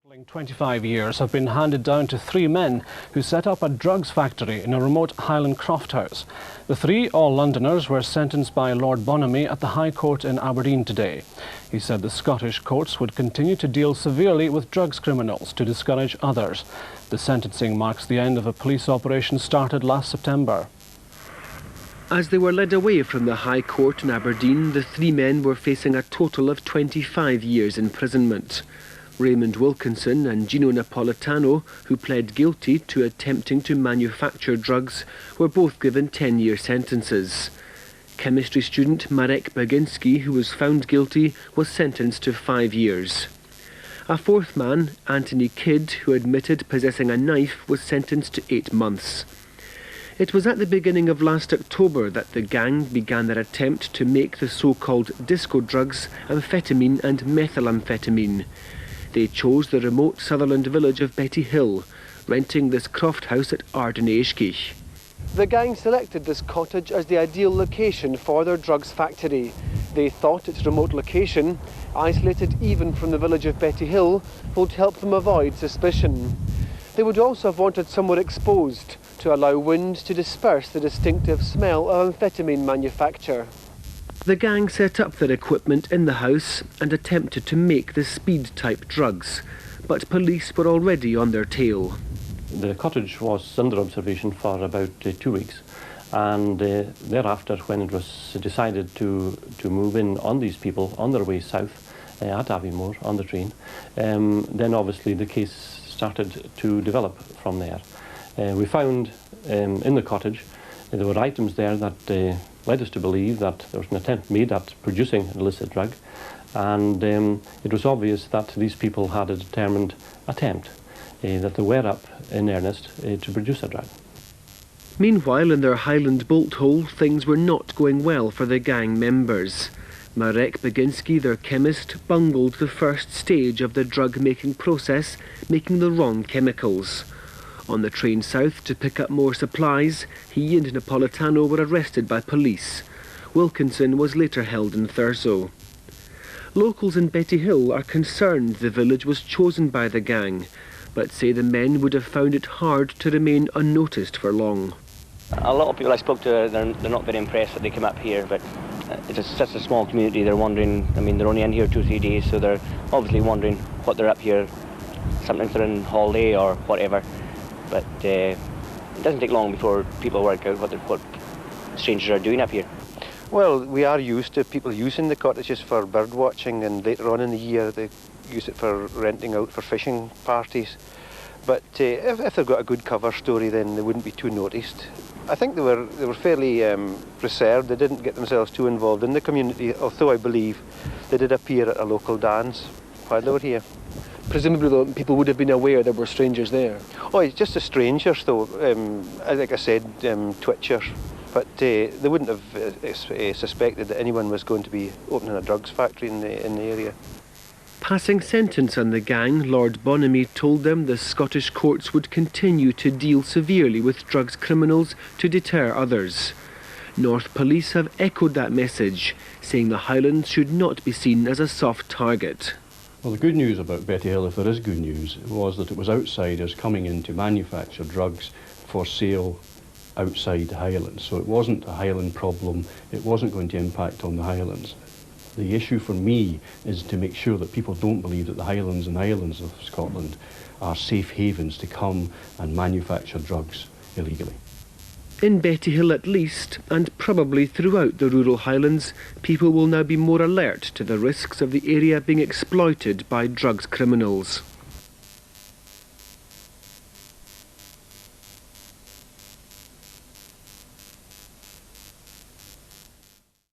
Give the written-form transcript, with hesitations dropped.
25 years have been handed down to three men who set up a drugs factory in a remote Highland croft house. The three, all Londoners, were sentenced by Lord Bonamy at the High Court in Aberdeen today. He said the Scottish courts would continue to deal severely with drugs criminals to discourage others. The sentencing marks the end of a police operation started last September. As they were led away from the High Court in Aberdeen, the three men were facing a total of 25 years imprisonment. Raymond Wilkinson and Gino Napolitano, who pled guilty to attempting to manufacture drugs, were both given 10-year sentences. Chemistry student Marek Baginski, who was found guilty, was sentenced to 5 years. A fourth man, Anthony Kidd, who admitted possessing a knife, was sentenced to 8 months. It was at the beginning of last October that the gang began their attempt to make the so-called disco drugs amphetamine and methylamphetamine. They chose the remote Sutherland village of Betty Hill, renting this croft house at Arden-Aishkich. The gang selected this cottage as the ideal location for their drugs factory. They thought its remote location, isolated even from the village of Betty Hill, would help them avoid suspicion. They would also have wanted somewhere exposed to allow wind to disperse the distinctive smell of amphetamine manufacture. The gang set up their equipment in the house and attempted to make the speed-type drugs, but police were already on their tail. The cottage was under observation for about 2 weeks, and thereafter, when it was decided to move in on these people on their way south at Aviemore on the train, then obviously the case started to develop from there. We found in the cottage there were items there that led us to believe that there was an attempt made at producing an illicit drug, and it was obvious that these people had a determined attempt, that they were up in earnest to produce a drug. Meanwhile, in their Highland bolt hole, things were not going well for the gang members. Marek Baginski, their chemist, bungled the first stage of the drug-making process, making the wrong chemicals. On the train south to pick up more supplies, he and Napolitano were arrested by police. Wilkinson was later held in Thurso. Locals in Betty Hill are concerned the village was chosen by the gang, but say the men would have found it hard to remain unnoticed for long. A lot of people I spoke to, they're not very impressed that they came up here, but it's such a small community. They're wondering, I mean, they're only in here 2 or 3 days, so they're obviously wondering what they're up here. Sometimes they're in holiday or whatever. But it doesn't take long before people work out what strangers are doing up here. Well, we are used to people using the cottages for bird watching, and later on in the year they use it for renting out for fishing parties. But if they've got a good cover story, then they wouldn't be too noticed. I think they were fairly reserved. They didn't get themselves too involved in the community, although I believe they did appear at a local dance while they were here. Presumably, though, people would have been aware there were strangers there. Oh, it's just the strangers, though. Like I said, twitchers. But they wouldn't have suspected that anyone was going to be opening a drugs factory in the area. Passing sentence on the gang, Lord Bonamy told them the Scottish courts would continue to deal severely with drugs criminals to deter others. North Police have echoed that message, saying the Highlands should not be seen as a soft target. Well, the good news about Betty Hill, if there is good news, was that it was outsiders coming in to manufacture drugs for sale outside the Highlands. So it wasn't a Highland problem, it wasn't going to impact on the Highlands. The issue for me is to make sure that people don't believe that the Highlands and Islands of Scotland are safe havens to come and manufacture drugs illegally. In Betty Hill at least, and probably throughout the rural Highlands, people will now be more alert to the risks of the area being exploited by drugs criminals.